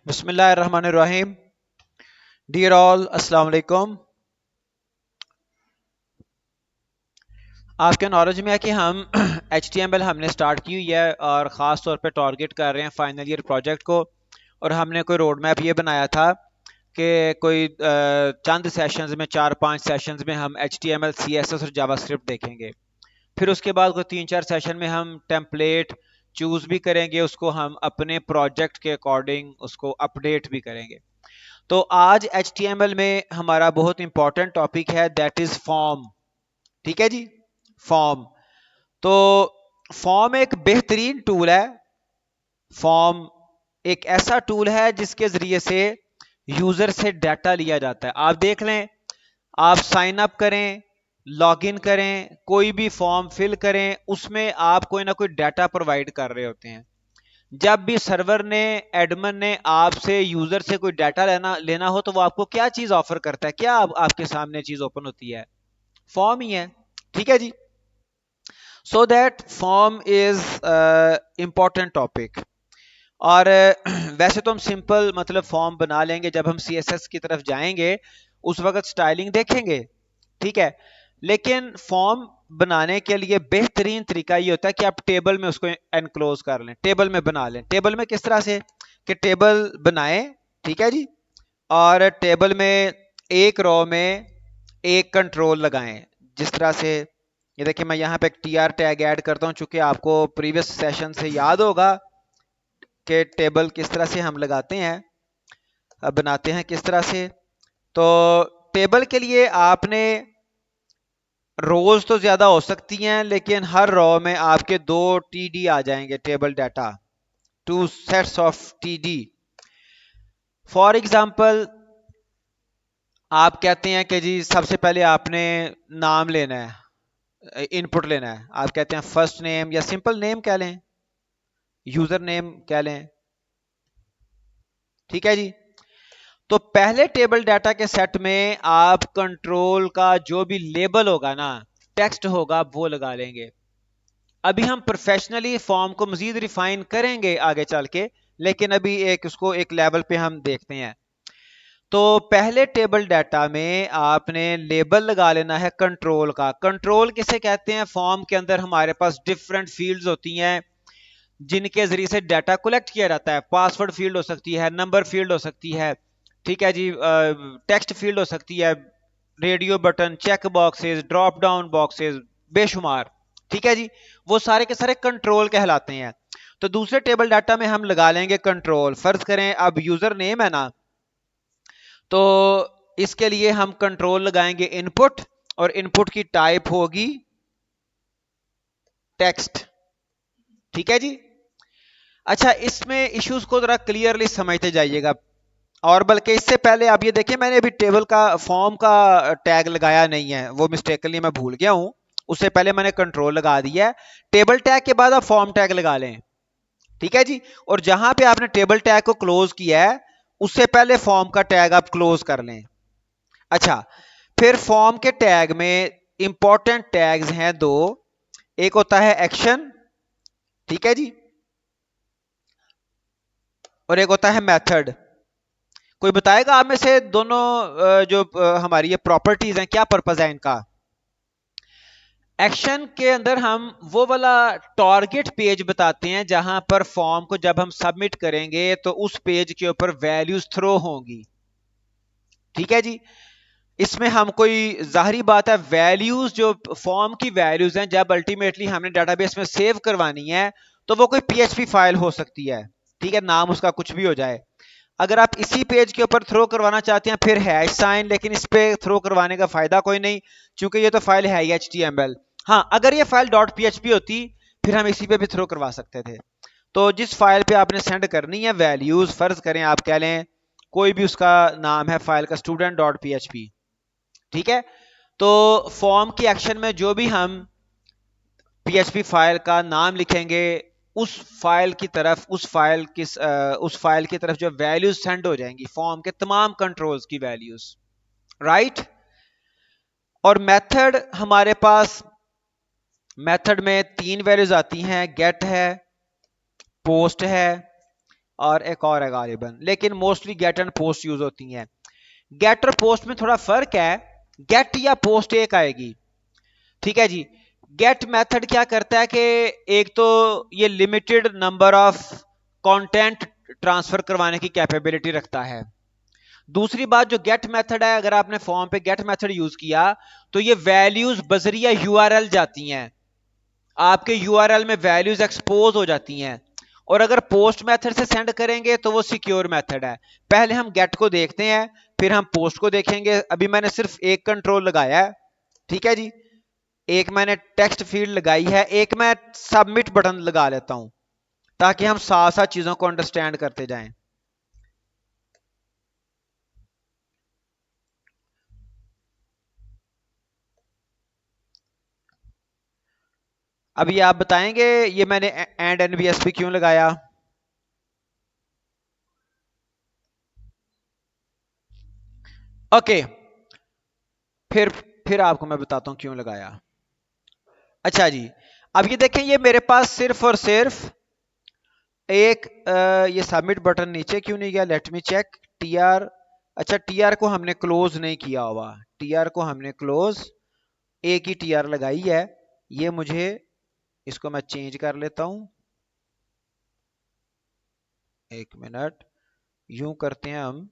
बिस्मिल्लाहिर्रहमानिर्रहीम। Dear all, अस्सलाम वालेकुम। आपके नॉलेज में है कि हम HTML हमने स्टार्ट की हुई है और ख़ास तौर पे टारगेट कर रहे हैं फाइनल ईयर प्रोजेक्ट को। और हमने कोई रोड मैप ये बनाया था कि कोई चंद सेशंस में, 4-5 सेशंस में हम HTML, CSS और जावास्क्रिप्ट देखेंगे। फिर उसके बाद कोई 3-4 सेशन में हम टेम्पलेट चूज भी करेंगे, उसको हम अपने प्रोजेक्ट के अकॉर्डिंग उसको अपडेट भी करेंगे। तो आज HTML में हमारा बहुत इंपॉर्टेंट टॉपिक है, दैट इज फॉर्म। ठीक है जी, फॉर्म। तो फॉर्म एक बेहतरीन टूल है। फॉर्म एक ऐसा टूल है जिसके जरिए से यूजर से डाटा लिया जाता है। आप देख लें, आप साइन अप करें, लॉग इन करें, कोई भी फॉर्म फिल करें, उसमें आप कोई ना कोई डाटा प्रोवाइड कर रहे होते हैं। जब भी सर्वर ने, एडमिन ने आपसे, यूजर से कोई डाटा लेना लेना हो तो वो आपको क्या चीज ऑफर करता है? क्या आपके सामने चीज ओपन होती है? फॉर्म ही है। ठीक है जी। So that form is important topic. और वैसे तो हम सिंपल मतलब फॉर्म बना लेंगे, जब हम CSS की तरफ जाएंगे उस वक्त स्टाइलिंग देखेंगे। ठीक है। लेकिन फॉर्म बनाने के लिए बेहतरीन तरीका ये होता है कि आप टेबल में उसको एनक्लोज कर लें, टेबल में बना लें। टेबल में किस तरह से कि टेबल बनाएं, ठीक है जी, और टेबल में एक रो में एक कंट्रोल लगाएं। जिस तरह से ये देखिए, मैं यहाँ पे एक TR टैग ऐड करता हूँ, चूंकि आपको प्रीवियस सेशन से याद होगा कि टेबल किस तरह से हम लगाते हैं, बनाते हैं किस तरह से। तो टेबल के लिए आपने रोज तो ज्यादा हो सकती हैं, लेकिन हर रो में आपके 2 TD आ जाएंगे, table data, 2 sets of TD। For example, आप कहते हैं कि जी सबसे पहले आपने नाम लेना है, इनपुट लेना है। आप कहते हैं फर्स्ट नेम या सिंपल नेम कह लें, यूजर नेम कह लें। ठीक है जी। तो पहले टेबल डाटा के सेट में आप कंट्रोल का जो भी लेबल होगा ना, टेक्स्ट होगा, वो लगा लेंगे। अभी हम प्रोफेशनली फॉर्म को मजीद रिफाइन करेंगे आगे चल के, लेकिन अभी एक उसको एक लेवल पे हम देखते हैं। तो पहले टेबल डाटा में आपने लेबल लगा लेना है कंट्रोल का। कंट्रोल किसे कहते हैं? फॉर्म के अंदर हमारे पास डिफरेंट फील्ड्स होती हैं जिनके जरिए से डाटा कलेक्ट किया जाता है। पासवर्ड फील्ड हो सकती है, नंबर फील्ड हो सकती है, ठीक है जी, टेक्स्ट फील्ड हो सकती है, radio button, check boxes, drop down boxes, बेशुमार। ठीक है जी। वो सारे के सारे कंट्रोल कहलाते हैं। तो दूसरे टेबल डाटा में हम लगा लेंगे कंट्रोल। फर्ज करें अब यूजर नेम है ना, तो इसके लिए हम कंट्रोल लगाएंगे इनपुट, और इनपुट की टाइप होगी टेक्स्ट। ठीक है जी। अच्छा, इसमें इश्यूज को जरा क्लियरली समझते जाइएगा। और बल्कि इससे पहले आप ये देखिए, मैंने अभी टेबल का, फॉर्म का टैग लगाया नहीं है, वो मिस्टेकली मैं भूल गया हूं। उससे पहले मैंने कंट्रोल लगा दिया है। टेबल टैग के बाद आप फॉर्म टैग लगा लें। ठीक है जी। और जहां पे आपने टेबल टैग को क्लोज किया है, उससे पहले फॉर्म का टैग आप क्लोज कर लें। अच्छा, फिर फॉर्म के टैग में इंपॉर्टेंट टैग्स हैं दो। एक होता है एक्शन, ठीक है जी, और एक होता है मेथड। कोई बताएगा आप में से दोनों जो हमारी ये प्रॉपर्टीज हैं, क्या पर्पस है इनका? एक्शन के अंदर हम वो वाला टारगेट पेज बताते हैं जहां पर फॉर्म को जब हम सबमिट करेंगे तो उस पेज के ऊपर वैल्यूज थ्रो होंगी। ठीक है जी। इसमें हम कोई, जाहिर बात है, वैल्यूज जो फॉर्म की वैल्यूज हैं, जब अल्टीमेटली हमने डाटाबेस में सेव करवानी है तो वो कोई PHP फाइल हो सकती है। ठीक है, नाम उसका कुछ भी हो जाए। अगर आप इसी पेज के ऊपर थ्रो करवाना चाहते हैं फिर हैश साइन, लेकिन इस पे थ्रो करवाने का फायदा कोई नहीं, क्योंकि ये तो फाइल है ही HTML। हाँ, अगर ये फाइल .php होती फिर हम इसी पे भी थ्रो करवा सकते थे। तो जिस फाइल पे आपने सेंड करनी है वैल्यूज, फर्ज करें आप कह लें कोई भी उसका नाम है फाइल का student.php। ठीक है। तो फॉर्म की एक्शन में जो भी हम PHP फाइल का नाम लिखेंगे, उस फाइल की तरफ, उस फाइल की तरफ जो वैल्यूज सेंड हो जाएंगी, फॉर्म के तमाम कंट्रोल्स की वैल्यूज, राइट। और मेथड हमारे पास, मेथड में 3 वैल्यूज आती हैं, गेट है, पोस्ट है, और एक और है गालिबन, लेकिन mostly get and post use होती हैं। गेट और पोस्ट में थोड़ा फर्क है, गेट या पोस्ट एक आएगी, ठीक है जी। गेट मेथड क्या करता है कि एक तो ये limited number of content transfer करवाने की कैपेबिलिटी रखता है। दूसरी बात, जो गेट मेथड है, अगर आपने फॉर्म पे गेट मेथड यूज किया तो ये वैल्यूज बजरिया यूआरएल जाती हैं, आपके यूआरएल में वैल्यूज एक्सपोज हो जाती हैं। और अगर पोस्ट मेथड से सेंड करेंगे तो वो सिक्योर मेथड है। पहले हम गेट को देखते हैं, फिर हम पोस्ट को देखेंगे। अभी मैंने सिर्फ एक कंट्रोल लगाया है, ठीक है जी, एक मैंने टेक्स्ट फील्ड लगाई है, एक मैं सबमिट बटन लगा लेता हूं ताकि हम साथ साथ चीजों को अंडरस्टैंड करते जाएं। अभी आप बताएंगे ये मैंने एंड एनवीएसपी क्यों लगाया? ओके, फिर फिर आपको मैं बताता हूं क्यों लगाया। अच्छा जी, अब ये देखें, ये मेरे पास सिर्फ और सिर्फ एक ये सबमिट बटन नीचे क्यों नहीं गया? Let me check. टीआर, अच्छा टीआर को हमने क्लोज नहीं किया हुआ, टीआर को हमने क्लोज, एक ही टीआर लगाई है। ये मुझे, इसको मैं चेंज कर लेता हूं, एक मिनट, यूं करते हैं हम,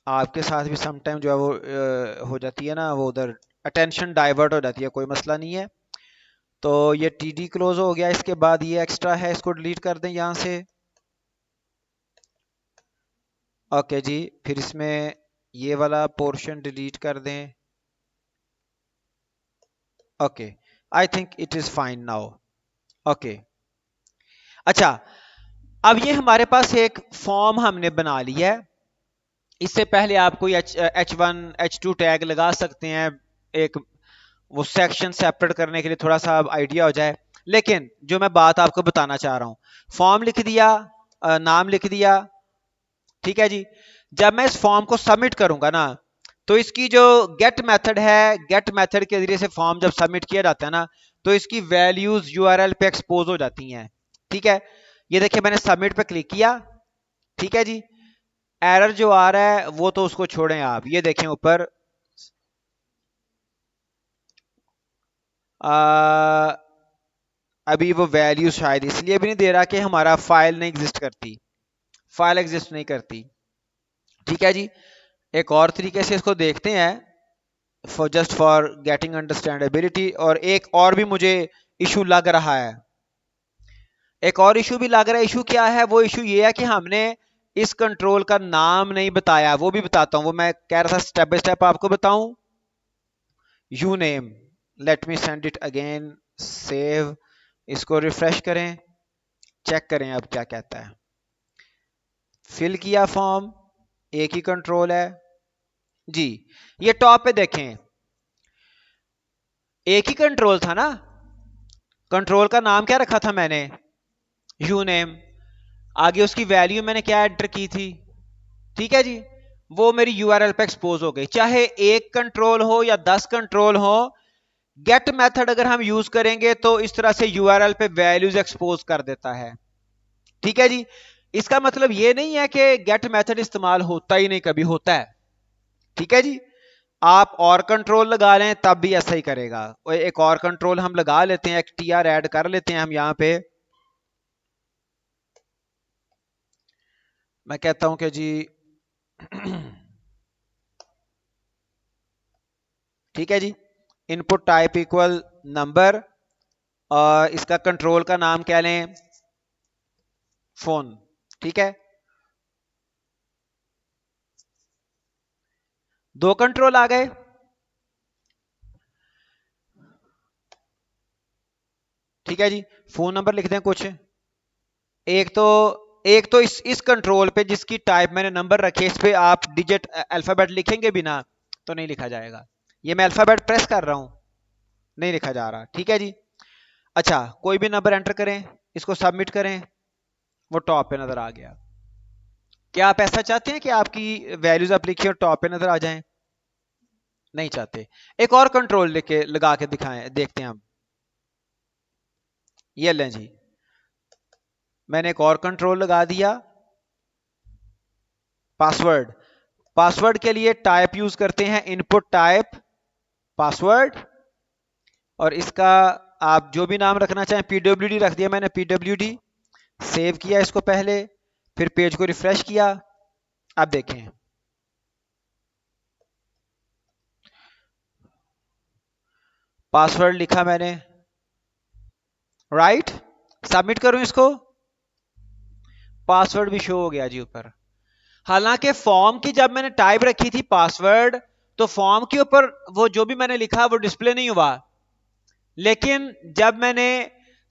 आपके साथ भी समटाइम जो है वो हो जाती है ना, वो उधर अटेंशन डाइवर्ट हो जाती है, कोई मसला नहीं है। तो ये टीडी क्लोज हो गया, इसके बाद ये एक्स्ट्रा है, इसको डिलीट कर दें यहां से। ओके जी, फिर इसमें ये वाला पोर्शन डिलीट कर दें। Okay, I think it is fine now. Okay, अच्छा, अब ये हमारे पास एक फॉर्म हमने बना लिया है। इससे पहले आप कोई H1 H2 टैग लगा सकते हैं, एक वो सेक्शन सेपरेट करने के लिए थोड़ा सा आइडिया हो जाए। लेकिन जो मैं बात आपको बताना चाह रहा हूं, फॉर्म लिख दिया, नाम लिख दिया, ठीक है जी। जब मैं इस फॉर्म को सबमिट करूंगा ना, तो इसकी जो गेट मेथड है, गेट मेथड के जरिए से फॉर्म जब सबमिट किया जाता है ना, तो इसकी वैल्यूज यूआरएल पे एक्सपोज हो जाती हैं, ठीक है। ये देखिए, मैंने सबमिट पे क्लिक किया, ठीक है जी। एरर जो आ रहा है वो तो उसको छोड़ें आप, ये देखें ऊपर, अभी वो वैल्यू शायद इसलिए भी नहीं दे रहा कि हमारा फाइल नहीं एग्जिस्ट करती, फाइल एग्जिस्ट नहीं करती, ठीक है जी। एक और तरीके से इसको देखते हैं, for just for getting understandability. और एक और भी मुझे इशू लग रहा है, एक और इशू भी लग रहा है। इशू क्या है? वो इशू ये है कि हमने इस कंट्रोल का नाम नहीं बताया, वो भी बताता हूं, वो मैं कह रहा था स्टेप बाय स्टेप आपको बताऊं। You name, let me send it again, save, इसको रिफ्रेश करें, चेक करें अब क्या कहता है। फिल किया फॉर्म, एक ही कंट्रोल है जी। ये टॉप पे देखें, एक ही कंट्रोल था ना, कंट्रोल का नाम क्या रखा था मैंने? You name. आगे उसकी वैल्यू मैंने क्या एंटर की थी, ठीक है जी। वो मेरी यूआरएल पे एक्सपोज हो गई, चाहे एक कंट्रोल हो या 10 कंट्रोल हो। गेट मेथड अगर हम यूज करेंगे तो इस तरह से यूआरएल पे वैल्यूज एक्सपोज कर देता है, ठीक है जी। इसका मतलब ये नहीं है कि गेट मेथड इस्तेमाल होता ही नहीं, कभी होता है, ठीक है जी। आप और कंट्रोल लगा लें तब भी ऐसा ही करेगा। और एक और कंट्रोल हम लगा लेते हैं, एक टीआर ऐड कर लेते हैं हम यहां पे। मैं कहता हूं कि जी ठीक है जी, इनपुट टाइप इक्वल नंबर, और इसका कंट्रोल का नाम क्या लें? फोन, ठीक है। दो कंट्रोल आ गए, ठीक है जी। फोन नंबर लिख दें कुछ, एक तो, एक तो इस कंट्रोल पे जिसकी टाइप मैंने नंबर रखे, इस पे आप डिजिट अल्फाबेट लिखेंगे भी ना तो नहीं लिखा जाएगा। ये मैं अल्फाबेट प्रेस कर रहा हूं, नहीं लिखा जा रहा, ठीक है जी। अच्छा, कोई भी नंबर एंटर करें, इसको सबमिट करें, वो टॉप पे नजर आ गया। क्या आप ऐसा चाहते हैं कि आपकी वैल्यूज आप लिखिए और टॉप पे नजर आ जाएं? नहीं चाहते। एक और कंट्रोल लेके लगा के दिखाएं, देखते हैं हम। ये लें जी, मैंने एक और कंट्रोल लगा दिया, पासवर्ड। पासवर्ड के लिए टाइप यूज करते हैं इनपुट टाइप पासवर्ड, और इसका आप जो भी नाम रखना चाहें, pwd रख दिया मैंने, pwd। सेव किया इसको पहले, फिर पेज को रिफ्रेश किया। अब देखें, पासवर्ड लिखा मैंने, राइट। सबमिट करूं इसको, पासवर्ड भी शो हो गया जी ऊपर। हालांकि फॉर्म की जब मैंने टाइप रखी थी पासवर्ड, तो फॉर्म के ऊपर वो जो भी मैंने लिखा वो डिस्प्ले नहीं हुआ, लेकिन जब मैंने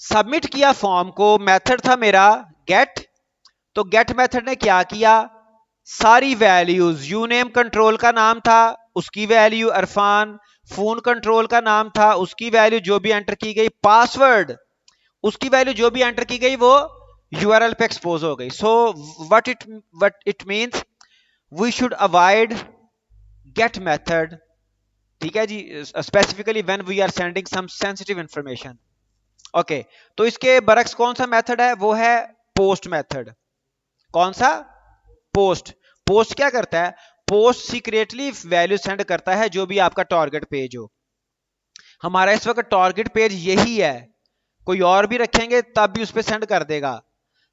सबमिट किया फॉर्म को, मेथड था मेरा गेट, तो गेट मेथड ने क्या किया, सारी वैल्यूज, यूनेम कंट्रोल का नाम था उसकी वैल्यू, अरफान फोन कंट्रोल का नाम था उसकी वैल्यू जो भी एंटर की गई, पासवर्ड उसकी वैल्यू जो भी एंटर की गई वो यूआरएल पे एक्सपोज हो गई। So what it means, we should avoid get method, ठीक है जी, specifically when we are sending some sensitive information. Okay, तो इसके बरक्स कौन सा मेथड है, वो है पोस्ट मेथड। कौन सा, पोस्ट। पोस्ट क्या करता है, पोस्ट सीक्रेटली वैल्यू सेंड करता है जो भी आपका टारगेट पेज हो। हमारा इस वक्त टारगेट पेज यही है, कोई और भी रखेंगे तब भी उस पर सेंड कर देगा,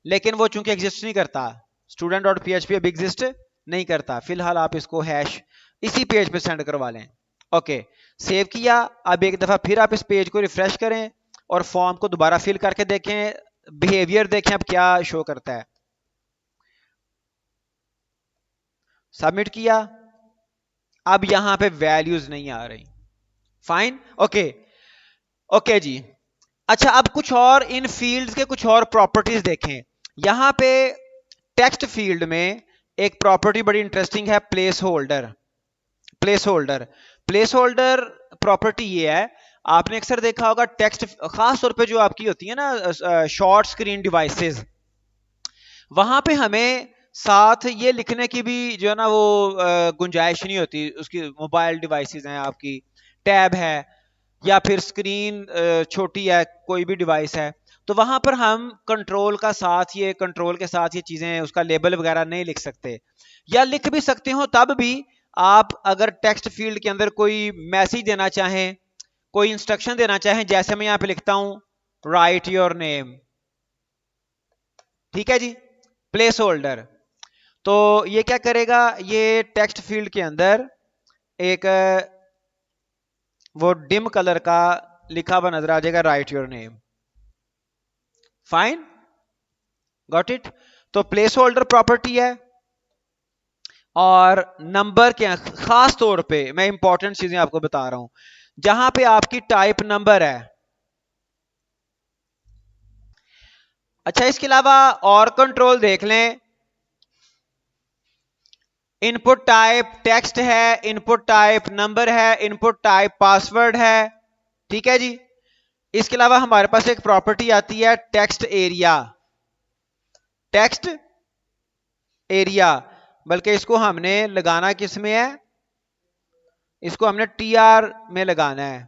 लेकिन वो चूंकि एग्जिस्ट नहीं करता, स्टूडेंट डॉट पीएचपी अब एग्जिस्ट नहीं करता, फिलहाल आप इसको हैश इसी पेज पे सेंड करवा लें। ओके, सेव किया। अब एक दफा फिर आप इस पेज को रिफ्रेश करें और फॉर्म को दोबारा फिल करके देखें, बिहेवियर देखें अब क्या शो करता है। सबमिट किया, अब यहां पे वैल्यूज नहीं आ रही, फाइन। ओके, ओके जी। अच्छा, अब कुछ और इन फील्ड्स के कुछ और प्रॉपर्टीज देखें। यहां पे टेक्स्ट फील्ड में एक प्रॉपर्टी बड़ी इंटरेस्टिंग है, place holder. Place holder, place holder property ये है, आपने अक्सर देखा होगा टेक्स्ट, खास तौर पे जो आपकी होती है ना शॉर्ट स्क्रीन डिवाइसेस, वहां पे हमें साथ ये लिखने की भी जो है ना वो गुंजाइश नहीं होती। उसकी मोबाइल डिवाइसेस हैं आपकी, टैब है, या फिर स्क्रीन छोटी है, कोई भी डिवाइस है, तो वहां पर हम कंट्रोल का साथ, ये कंट्रोल के साथ ये चीजें, उसका लेबल वगैरह नहीं लिख सकते, या लिख भी सकते हो तब भी आप अगर टेक्स्ट फील्ड के अंदर कोई मैसेज देना चाहें, कोई इंस्ट्रक्शन देना चाहें, जैसे मैं यहां पे लिखता हूं राइट योर नेम, ठीक है जी, प्लेस होल्डर। तो ये क्या करेगा, ये टेक्स्ट फील्ड के अंदर एक वो डिम कलर का लिखा हुआ नजर आ जाएगा, right your name, fine, got it. तो प्लेस होल्डर प्रॉपर्टी है। और नंबर के खास तौर पे मैं इंपॉर्टेंट चीजें आपको बता रहा हूं, जहां पे आपकी टाइप नंबर है। अच्छा, इसके अलावा और कंट्रोल देख लें, इनपुट टाइप टेक्स्ट है, इनपुट टाइप नंबर है, इनपुट टाइप पासवर्ड है, ठीक है जी। इसके अलावा हमारे पास एक प्रॉपर्टी आती है टेक्स्ट एरिया, टेक्स्ट एरिया, बल्कि इसको हमने लगाना किस में है, इसको हमने टीआर में लगाना है,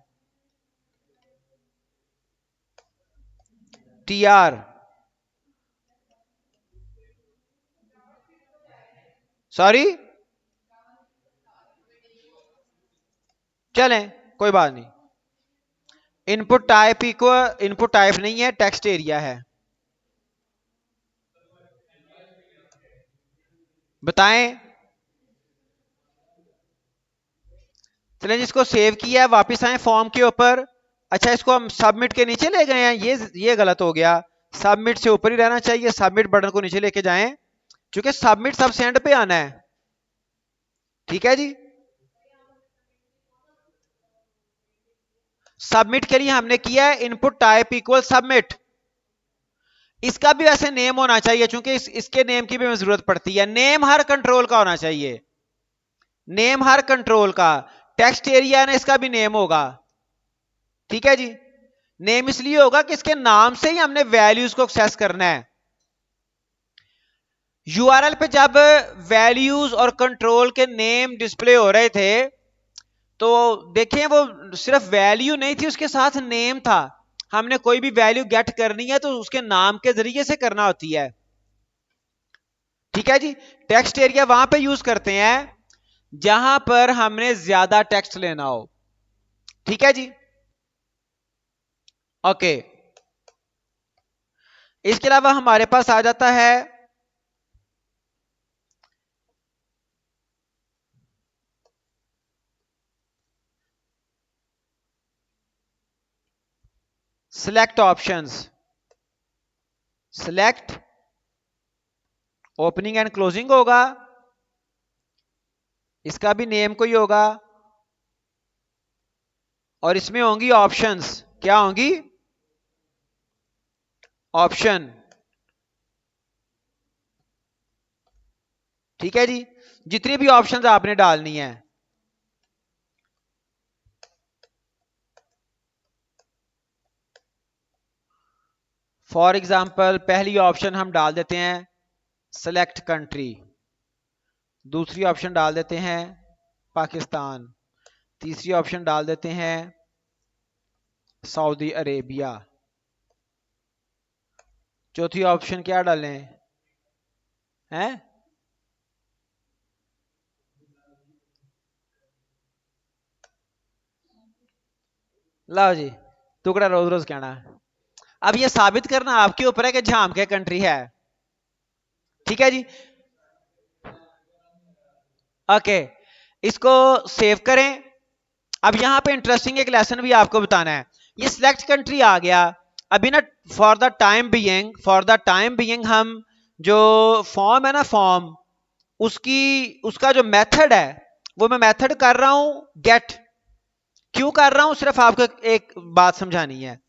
टीआर, सॉरी, चलें कोई बात नहीं। Input type equal, input type नहीं है, टेक्स्ट एरिया है, बताएं। चलें, जिसको सेव किया है वापस आए फॉर्म के ऊपर। अच्छा, इसको हम सबमिट के नीचे ले गए हैं, ये गलत हो गया, सबमिट से ऊपर ही रहना चाहिए, सबमिट बटन को नीचे लेके जाएं, क्योंकि सबमिट सब सेंड पे आना है, ठीक है जी। सबमिट के लिए हमने किया है इनपुट टाइप इक्वल सबमिट। इसका भी वैसे नेम होना चाहिए, क्योंकि इसके नेम की भी हमें जरूरत पड़ती है, नेम हर कंट्रोल का होना चाहिए, नेम हर कंट्रोल का। टेक्स्ट एरिया ने इसका भी नेम होगा, ठीक है जी। नेम इसलिए होगा कि इसके नाम से ही हमने वैल्यूज को एक्सेस करना है। यूआरएल पे जब वैल्यूज और कंट्रोल के नेम डिस्प्ले हो रहे थे, तो देखें वो सिर्फ वैल्यू नहीं थी, उसके साथ नेम था। हमने कोई भी वैल्यू गेट करनी है तो उसके नाम के जरिए से करना होती है। ठीक है जी। टेक्स्ट एरिया वहां पे यूज करते हैं जहां पर हमने ज्यादा टेक्स्ट लेना हो। ठीक है जी। ओके। इसके अलावा हमारे पास आ जाता है select options. Select opening and closing होगा, इसका भी नेम कोई होगा, और इसमें होंगी ऑप्शंस। क्या होंगी? ऑप्शन। ठीक है जी। जितनी भी ऑप्शंस आपने डालनी है। फॉर एग्जाम्पल पहली ऑप्शन हम डाल देते हैं सेलेक्ट कंट्री, दूसरी ऑप्शन डाल देते हैं पाकिस्तान, तीसरी ऑप्शन डाल देते हैं सऊदी अरेबिया, चौथी ऑप्शन क्या डालें हैं? लाओ जी, टुकड़ा रोज रोज कहना। अब ये साबित करना आपके ऊपर है कि झाम के कंट्री है। ठीक है जी। ओके, इसको सेव करें। अब यहां पे इंटरेस्टिंग एक लेसन भी आपको बताना है। ये सिलेक्ट कंट्री आ गया। अभी ना फॉर द टाइम बीइंग हम जो फॉर्म है ना, फॉर्म उसकी उसका जो मेथड है वो मैं मेथड कर रहा हूं गेट। क्यों कर रहा हूं? सिर्फ आपको एक बात समझानी है।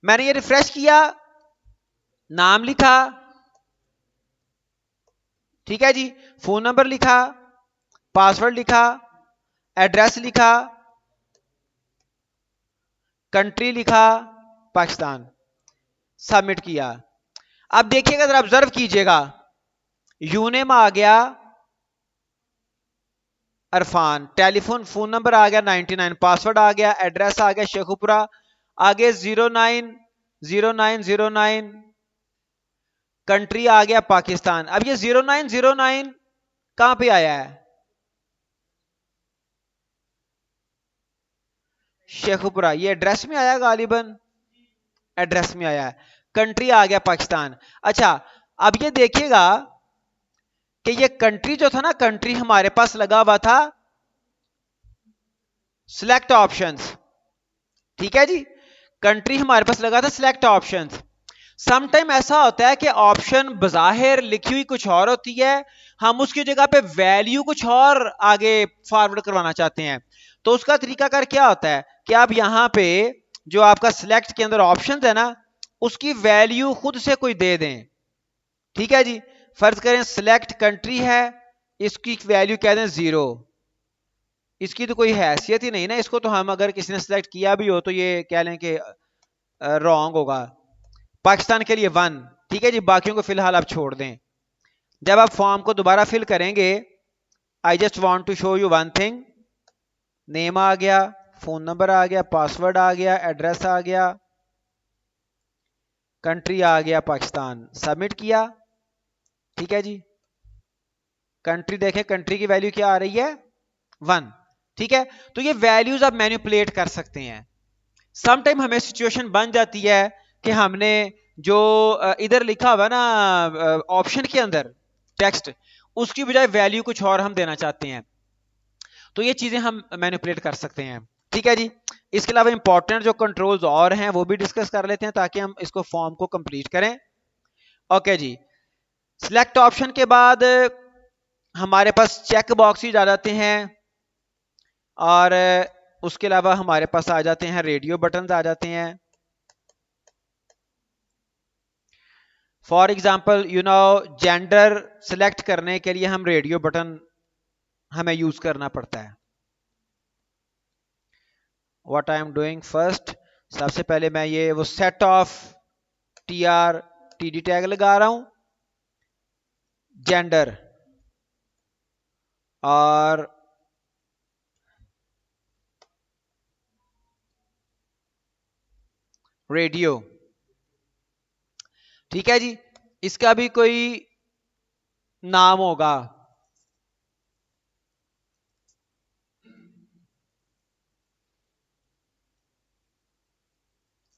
मैंने ये रिफ्रेश किया, नाम लिखा, ठीक है जी, फोन नंबर लिखा, पासवर्ड लिखा, एड्रेस लिखा, कंट्री लिखा पाकिस्तान, सबमिट किया। अब देखिएगा, जरा ऑब्जर्व कीजिएगा, यूनेम आ गया अरफान, टेलीफोन फोन नंबर आ गया 99, पासवर्ड आ गया, एड्रेस आ गया शेखुपुरा, आगे 090909, कंट्री आ गया पाकिस्तान। अब ये 0909 कहां पे आया है? शेखुपुरा। ये एड्रेस में आया गालिबन, एड्रेस में आया है। कंट्री आ गया पाकिस्तान। अच्छा, अब ये देखिएगा कि ये कंट्री जो था ना, कंट्री हमारे पास लगा हुआ था सिलेक्ट ऑप्शंस। ठीक है जी, कंट्री हमारे पास लगा था सिलेक्ट ऑप्शंस। समटाइम ऐसा होता है कि ऑप्शन बजाहिर लिखी हुई कुछ और होती है, हम उसकी जगह पे वैल्यू कुछ और आगे फॉरवर्ड करवाना चाहते हैं। तो उसका तरीकाकार क्या होता है कि आप यहां पे जो आपका सिलेक्ट के अंदर ऑप्शन है ना, उसकी वैल्यू खुद से कोई दे दें। ठीक है जी। फर्ज करें सिलेक्ट कंट्री है, इसकी वैल्यू कह दें 0। इसकी तो कोई हैसियत ही नहीं ना, इसको तो हम अगर किसी ने सिलेक्ट किया भी हो तो ये कह लें कि रॉन्ग होगा। पाकिस्तान के लिए 1। ठीक है जी, बाकियों को फिलहाल आप छोड़ दें। जब आप फॉर्म को दोबारा फिल करेंगे, I just want to show you one thing, name आ गया, फोन नंबर आ गया, पासवर्ड आ गया, एड्रेस आ गया, कंट्री आ गया पाकिस्तान, सबमिट किया। ठीक है जी। कंट्री देखें, कंट्री की वैल्यू क्या आ रही है? 1। ठीक है। तो ये वैल्यूज आप मैनिपुलेट कर सकते हैं। सम टाइम हमें सिचुएशन बन जाती है कि हमने जो इधर लिखा हुआ ना ऑप्शन के अंदर टेक्स्ट, उसकी बजाय वैल्यू कुछ और हम देना चाहते हैं, तो ये चीजें हम मैनिपुलेट कर सकते हैं। ठीक है जी। इसके अलावा इंपॉर्टेंट जो कंट्रोल्स और हैं वो भी डिस्कस कर लेते हैं ताकि हम इसको फॉर्म को कंप्लीट करें। ओके जी। सिलेक्ट ऑप्शन के बाद हमारे पास चेक बॉक्सेज आ जाते हैं, और उसके अलावा हमारे पास आ जाते हैं रेडियो बटन आ जाते हैं। फॉर एग्जाम्पल जेंडर सिलेक्ट करने के लिए हम रेडियो बटन हमें यूज करना पड़ता है। What I am doing first, सबसे पहले मैं ये वो set of TR TD tag लगा रहा हूं, जेंडर, और रेडियो। ठीक है जी, इसका भी कोई नाम होगा।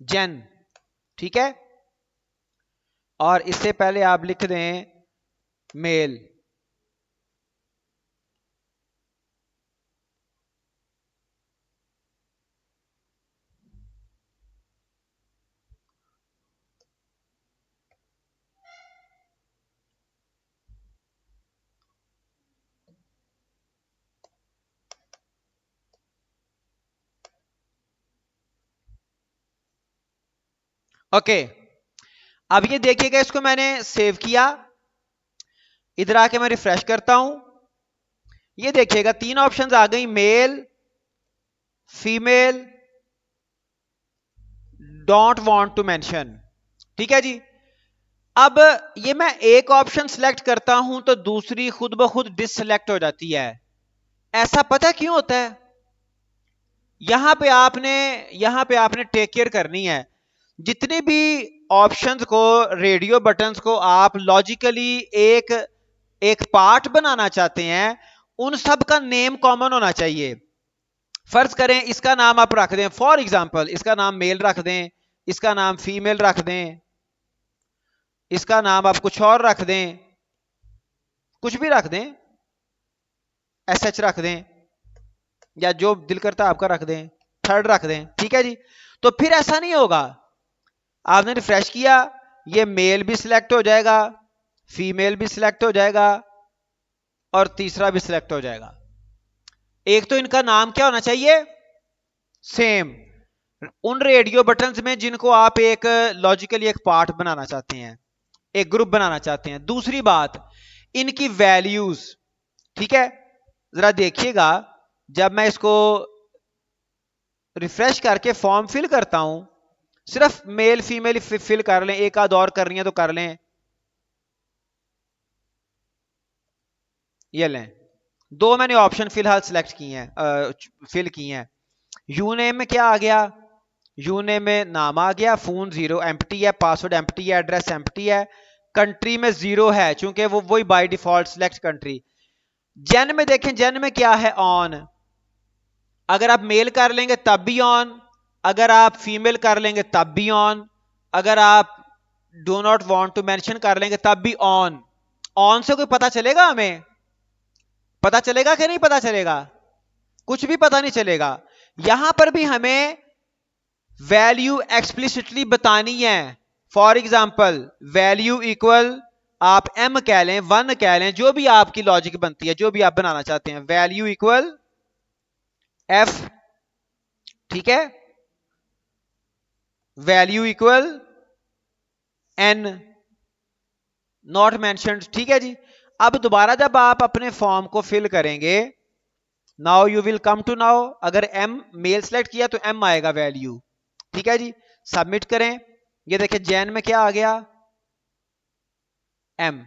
जेन। ठीक है, और इससे पहले आप लिख दें मेल। ओके, अब ये देखिएगा, इसको मैंने सेव किया, इधर आके मैं रिफ्रेश करता हूं, ये देखिएगा तीन ऑप्शंस आ गई, male, female, don't want to mention. ठीक है जी, अब ये मैं एक ऑप्शन सिलेक्ट करता हूं तो दूसरी खुद ब खुद डिससेलेक्ट हो जाती है। ऐसा पता क्यों होता है? यहां पे आपने टेक केयर करनी है। जितने भी ऑप्शंस को, रेडियो बटन्स को आप लॉजिकली एक एक पार्ट बनाना चाहते हैं, उन सब का नेम कॉमन होना चाहिए। फर्ज करें इसका नाम आप रख दें, फॉर एग्जांपल इसका नाम मेल रख दें, इसका नाम फीमेल रख दें, इसका नाम आप कुछ और रख दें, कुछ भी रख दें, एसएच रख दें, या जो दिल करता है आपका रख दें, थर्ड रख दें। ठीक है जी, तो फिर ऐसा नहीं होगा। आपने रिफ्रेश किया, ये मेल भी सिलेक्ट हो जाएगा, फीमेल भी सिलेक्ट हो जाएगा, और तीसरा भी सिलेक्ट हो जाएगा। एक तो इनका नाम क्या होना चाहिए? सेम, उन रेडियो बटन्स में जिनको आप एक लॉजिकली एक पार्ट बनाना चाहते हैं, एक ग्रुप बनाना चाहते हैं। दूसरी बात, इनकी वैल्यूज। ठीक है, जरा देखिएगा, जब मैं इसको रिफ्रेश करके फॉर्म फिल करता हूं, सिर्फ मेल फीमेल फिल कर लें, एक आध और करनी है तो कर लें। ये लें, दो मैंने ऑप्शन फिलहाल सिलेक्ट किए हैं, फिल किए हैं। यूनेम में क्या आ गया? यूनेम में नाम आ गया, फोन जीरो एम्प्टी है, पासवर्ड एम्प्टी है, एड्रेस एम्प्टी है, कंट्री में जीरो है चूंकि वो वही बाय डिफॉल्ट सिलेक्ट कंट्री। जेन में देखें, जेन में क्या है? ऑन। अगर आप मेल कर लेंगे तब भी ऑन, अगर आप फीमेल कर लेंगे तब भी ऑन, अगर आप do not want to mention कर लेंगे तब भी ऑन। ऑन से कोई पता चलेगा हमें? पता चलेगा कि नहीं पता चलेगा? कुछ भी पता नहीं चलेगा। यहां पर भी हमें वैल्यू एक्सप्लिसिटली बतानी है। फॉर एग्जाम्पल वैल्यू इक्वल, आप m कह लें, 1 कह लें, जो भी आपकी लॉजिक बनती है, जो भी आप बनाना चाहते हैं, वैल्यू इक्वल f। ठीक है, value equal n, not mentioned. ठीक है जी, अब दोबारा जब आप अपने फॉर्म को फिल करेंगे, now you will come to now, अगर m मेल सेलेक्ट किया तो m आएगा वैल्यू। ठीक है जी, सबमिट करें, ये देखिए जैन में क्या आ गया? m।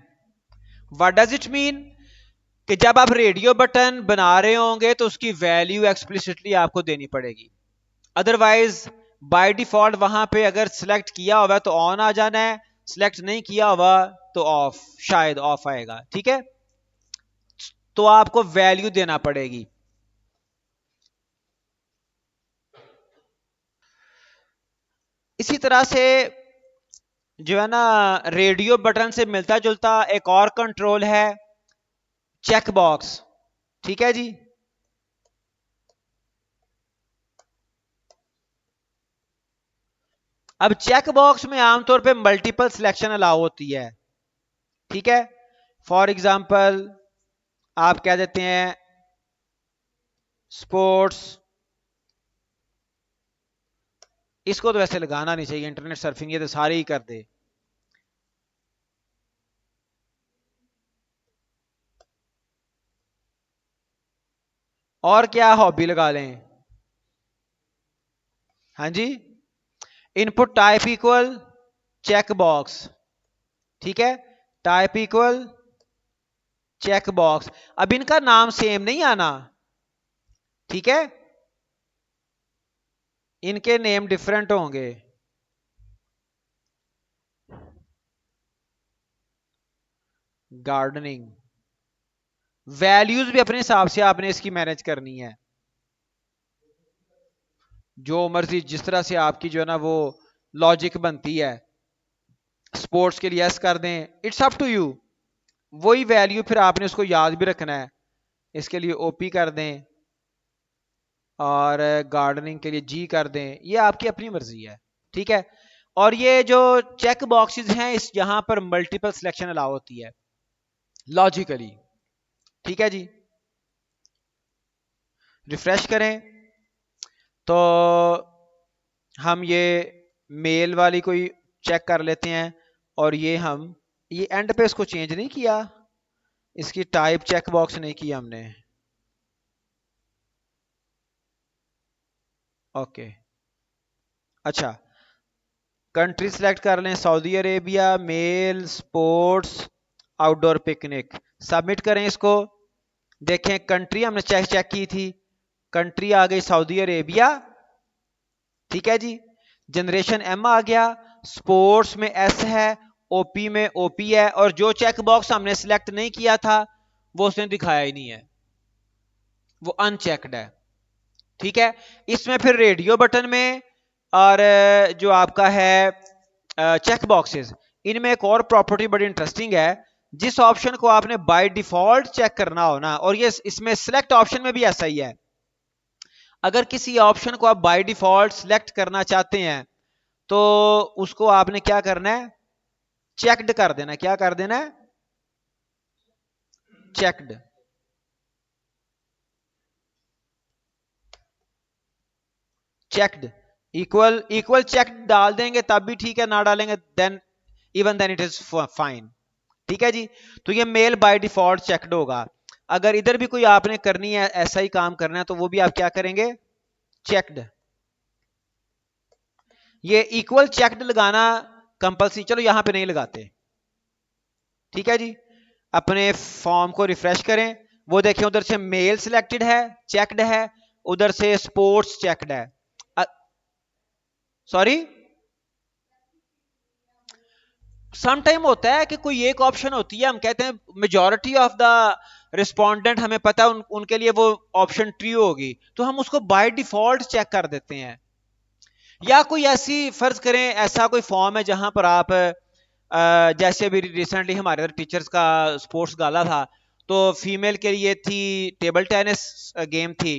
What does it mean? कि जब आप रेडियो बटन बना रहे होंगे तो उसकी वैल्यू एक्सप्लिसिटली आपको देनी पड़ेगी, अदरवाइज बाय डिफॉल्ट वहां पे अगर सिलेक्ट किया हुआ तो ऑन आ जाना है, सिलेक्ट नहीं किया हुआ तो ऑफ, शायद ऑफ आएगा। ठीक है, तो आपको वैल्यू देना पड़ेगी। इसी तरह से जो है ना, रेडियो बटन से मिलता जुलता एक और कंट्रोल है, चेक बॉक्स। ठीक है जी, अब चेक बॉक्स में आमतौर पे मल्टीपल सिलेक्शन अलाउ होती है। ठीक है, फॉर एग्जांपल आप कह देते हैं स्पोर्ट्स, इसको तो वैसे लगाना नहीं चाहिए, इंटरनेट सर्फिंग ये तो सारे ही कर दे। और क्या हॉबी लगा लें? हाँ जी, input type equal check box. ठीक है, टाइप इक्वल चेक बॉक्स। अब इनका नाम सेम नहीं आना, ठीक है, इनके नेम डिफरेंट होंगे। गार्डनिंग, वैल्यूज भी अपने हिसाब से आपने इसकी मैनेज करनी है, जो मर्जी जिस तरह से आपकी जो है ना वो लॉजिक बनती है। स्पोर्ट्स के लिए एस कर दें, इट्स अप टू यू, वही वैल्यू फिर आपने उसको याद भी रखना है। इसके लिए ओपी कर दें और गार्डनिंग के लिए जी कर दें, ये आपकी अपनी मर्जी है, ठीक है। और ये जो चेक बॉक्सेस हैं, इस यहां पर मल्टीपल सिलेक्शन अलाउ होती है लॉजिकली, ठीक है जी। रिफ्रेश करें तो हम ये मेल वाली कोई चेक कर लेते हैं, और ये एंड पे इसको चेंज नहीं किया, इसकी टाइप चेक बॉक्स नहीं किया हमने, ओके। अच्छा, कंट्री सिलेक्ट कर लें, Saudi Arabia, male, sports, outdoor picnic, submit करें इसको। देखें कंट्री हमने चेक चेक की थी, कंट्री आ गई सऊदी अरेबिया, ठीक है जी। जनरेशन एम आ गया, स्पोर्ट्स में एस है, ओपी में ओपी है, और जो चेक बॉक्स हमने सिलेक्ट नहीं किया था वो उसने दिखाया ही नहीं है, वो अनचेक्ड है, ठीक है। इसमें फिर रेडियो बटन में और जो आपका है चेक बॉक्सेस, इनमें एक और प्रॉपर्टी बड़ी इंटरेस्टिंग है। जिस ऑप्शन को आपने बाय डिफॉल्ट चेक करना हो ना, और ये इसमें सिलेक्ट ऑप्शन में भी ऐसा ही है, अगर किसी ऑप्शन को आप बाय डिफॉल्ट सिलेक्ट करना चाहते हैं तो उसको आपने क्या करना है, चेक्ड कर देना। क्या कर देना है? Checked. Checked equal equal check डाल देंगे तब भी ठीक है, ना डालेंगे then even then it is fine, ठीक है जी। तो ये मेल बाय डिफॉल्ट चेक्ड होगा। अगर इधर भी कोई आपने करनी है, ऐसा ही काम करना है, तो वो भी आप क्या करेंगे, चेक्ड। ये इक्वल चेक्ड लगाना कंपल्सरी, चलो यहां पे नहीं लगाते, ठीक है जी। अपने फॉर्म को रिफ्रेश करें, वो देखें उधर से मेल सिलेक्टेड है, चेक्ड है, उधर से स्पोर्ट्स चेक्ड है। सॉरी, सम टाइम होता है कि कोई एक ऑप्शन होती है, हम कहते हैं मेजॉरिटी ऑफ द रिस्पोंडेंट, हमें पता है उनके लिए वो ऑप्शन ट्रू होगी, तो हम उसको बाय डिफॉल्ट चेक कर देते हैं। या कोई ऐसी फर्ज करें ऐसा कोई फॉर्म है जहां पर आप जैसे अभी रिसेंटली हमारे टीचर्स का स्पोर्ट्स गाला था, तो फीमेल के लिए थी टेबल टेनिस गेम थी,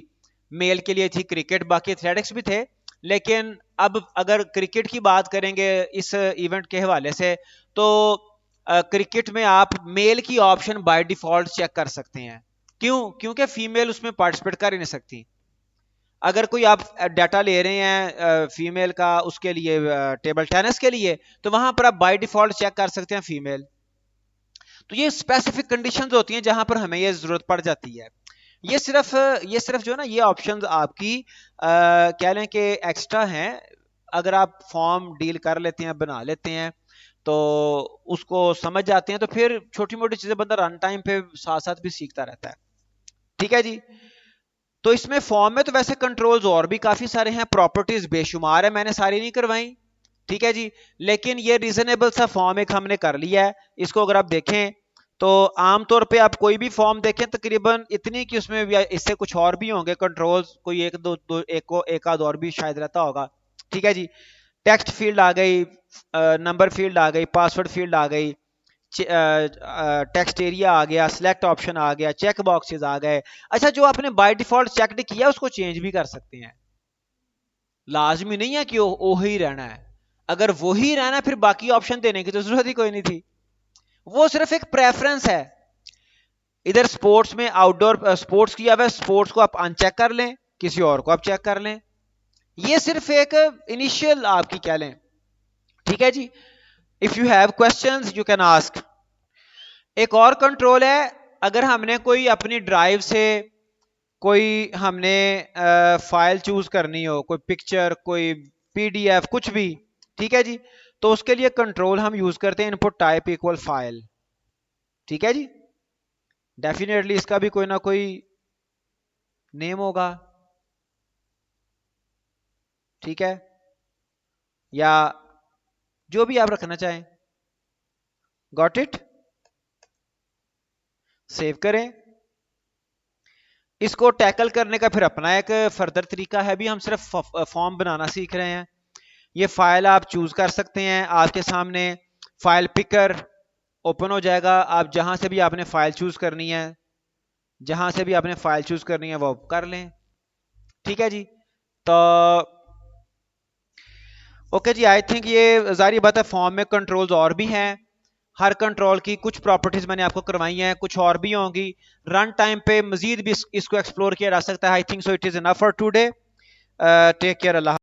मेल के लिए थी क्रिकेट, बाकी एथलेटिक्स भी थे। लेकिन अब अगर क्रिकेट की बात करेंगे इस इवेंट के हवाले से, तो क्रिकेट में आप मेल की ऑप्शन बाय डिफॉल्ट चेक कर सकते हैं। क्यों? क्योंकि फीमेल उसमें पार्टिसिपेट कर ही नहीं सकती। अगर कोई आप डाटा ले रहे हैं फीमेल का, उसके लिए टेबल टेनिस के लिए, तो वहां पर आप बाय डिफॉल्ट चेक कर सकते हैं फीमेल। तो ये स्पेसिफिक कंडीशंस होती हैं जहां पर हमें ये जरूरत पड़ जाती है। ये सिर्फ जो है ना, ये ऑप्शंस आपकी कह लें कि एक्स्ट्रा हैं। अगर आप फॉर्म डील कर लेते हैं, बना लेते हैं, तो उसको समझ जाते हैं, तो फिर छोटी मोटी चीजें बंदा रन टाइम पे साथ साथ भी सीखता रहता है, ठीक है जी। तो इसमें फॉर्म में तो वैसे कंट्रोल्स और भी काफी सारे हैं, प्रॉपर्टीज बेशुमार है, मैंने सारी नहीं करवाई, ठीक है जी। लेकिन ये रीजनेबल सा फॉर्म एक हमने कर लिया है। इसको अगर आप देखें तो आमतौर पे आप कोई भी फॉर्म देखें तकरीबन इतनी कि उसमें भी इससे कुछ और भी होंगे कंट्रोल्स, कोई एक आध और भी शायद रहता होगा, ठीक है जी। टेक्स्ट फील्ड आ गई, नंबर फील्ड आ गई, पासवर्ड फील्ड आ गई, टेक्स्ट एरिया आ गया, सिलेक्ट ऑप्शन आ गया, चेक बॉक्सेस आ गए। अच्छा, जो आपने बाय डिफॉल्ट चेकड किया उसको चेंज भी कर सकते हैं, लाजमी नहीं है कि वो ही रहना है। अगर वो ही रहना फिर बाकी ऑप्शन देने की तो जरूरत ही कोई नहीं थी, वो सिर्फ एक प्रेफरेंस है। इधर स्पोर्ट्स में आउटडोर स्पोर्ट्स किया हुआ है, स्पोर्ट्स को आप अनचेक कर लें, किसी और को आप चेक कर लें, ये सिर्फ एक इनिशियल आपकी कह लें, ठीक है जी। If you have questions you can ask. एक और कंट्रोल है, अगर हमने कोई अपनी ड्राइव से कोई हमने फाइल चूज करनी हो, कोई पिक्चर, कोई पीडीएफ, कुछ भी, ठीक है जी, तो उसके लिए कंट्रोल हम यूज करते हैं इनपुट टाइप इक्वल फाइल, ठीक है जी। डेफिनेटली इसका भी कोई ना कोई नेम होगा, ठीक है, या जो भी आप रखना चाहें। Got it? सेव करें। इसको टैकल करने का फिर अपना एक फर्दर तरीका है, भी हम सिर्फ फॉर्म बनाना सीख रहे हैं। ये फाइल आप चूज कर सकते हैं, आपके सामने फाइल पिकर ओपन हो जाएगा। आप जहां से भी आपने फाइल चूज करनी है, जहां से भी आपने फाइल चूज करनी है वो कर लें। ठीक है जी। तो ओके जी, आई थिंक ये जारी बात है, फॉर्म में कंट्रोल्स और भी हैं। हर कंट्रोल की कुछ प्रॉपर्टीज मैंने आपको करवाई हैं, कुछ और भी होंगी। रन टाइम पे मजीद भी इसको एक्सप्लोर किया जा सकता है। I think so it is enough for today. Take care. Allah.